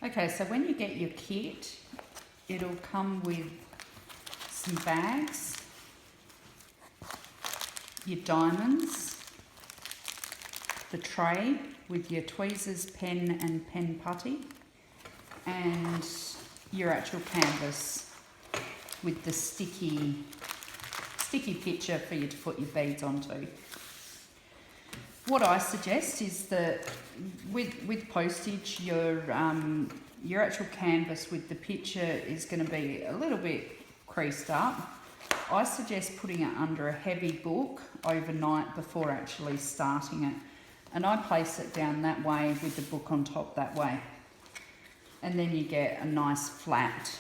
Okay, so when you get your kit, it'll come with some bags, your diamonds, the tray with your tweezers, pen and pen putty, and your actual canvas with the sticky picture for you to put your beads onto. What I suggest is that with postage, your actual canvas with the picture is going to be a little bit creased up. I suggest putting it under a heavy book overnight before actually starting it. And I place it down that way with the book on top that way. And then you get a nice flat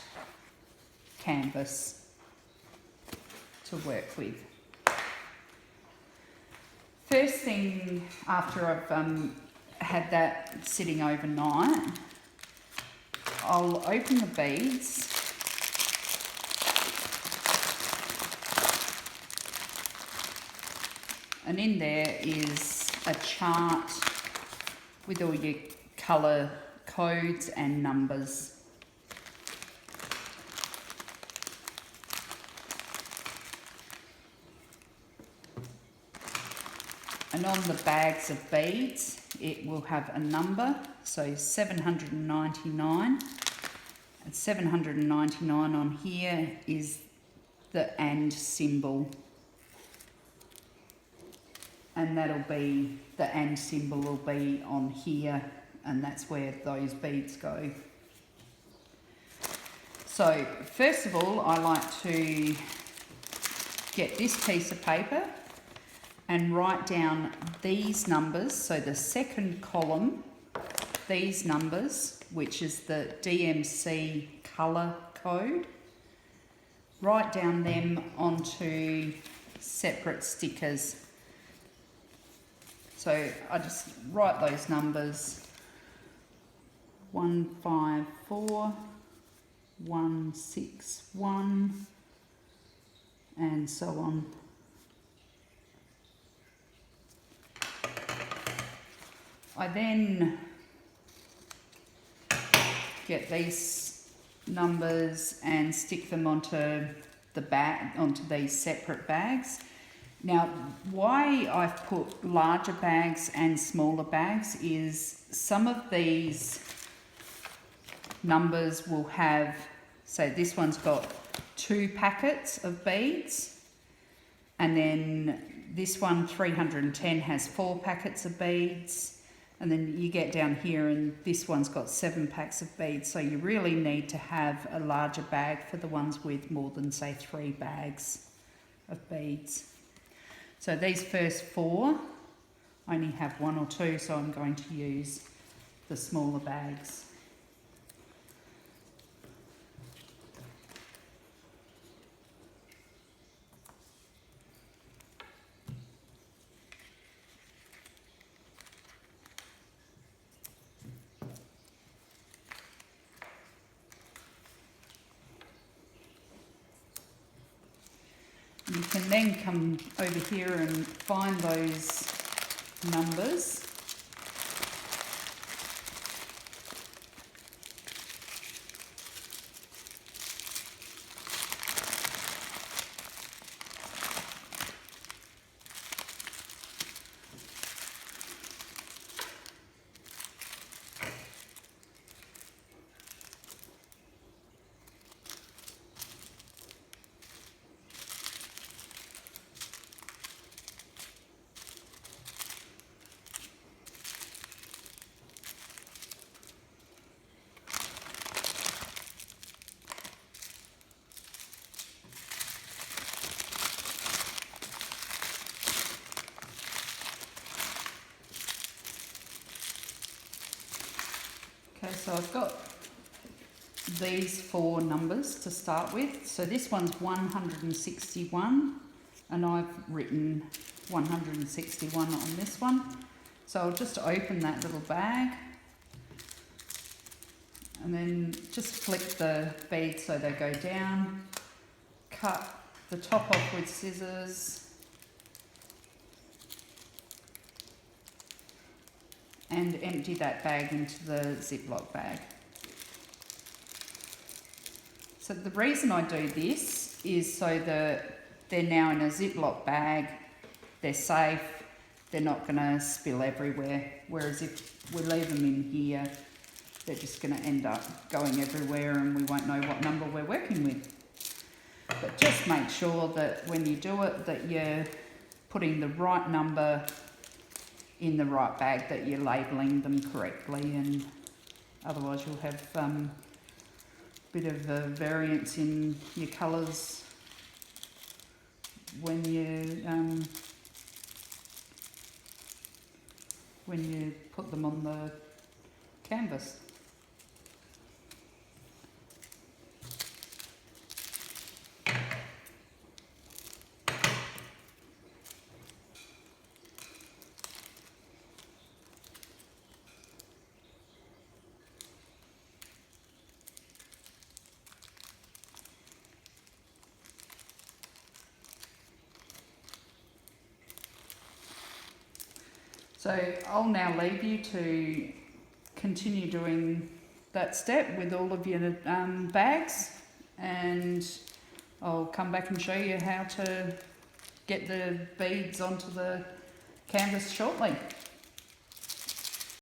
canvas to work with. First thing after I've had that sitting overnight, I'll open the beads and in there is a chart with all your colour codes and numbers. And on the bags of beads, it will have a number, so 799. And 799 on here is the AND symbol. And that'll be, the AND symbol will be on here, and that's where those beads go. So first of all, I like to get this piece of paper and write down these numbers. So the second column, these numbers, which is the DMC colour code, write down them onto separate stickers. So I just write those numbers, 154, 161, and so on. I then get these numbers and stick them onto the bag, onto these separate bags. Now, why I've put larger bags and smaller bags is some of these numbers will have, so this one's got 2 packets of beads, and then this one, 310, has 4 packets of beads. And then you get down here and this one's got 7 packs of beads. So you really need to have a larger bag for the ones with more than, say, 3 bags of beads. So these first 4 only have 1 or 2, so I'm going to use the smaller bags. You can then come over here and find those numbers. Okay, so I've got these 4 numbers to start with. So this one's 161, and I've written 161 on this one. So I'll just open that little bag and then just flip the beads so they go down, cut the top off with scissors, and empty that bag into the Ziploc bag. So the reason I do this is so that they're now in a Ziploc bag, they're safe, they're not going to spill everywhere, whereas if we leave them in here, they're just going to end up going everywhere and we won't know what number we're working with. But just make sure that when you do it, that you're putting the right number in the right bag, that you're labelling them correctly, and otherwise you'll have a bit of a variance in your colours when you put them on the canvas. So I'll now leave you to continue doing that step with all of your bags, and I'll come back and show you how to get the beads onto the canvas shortly.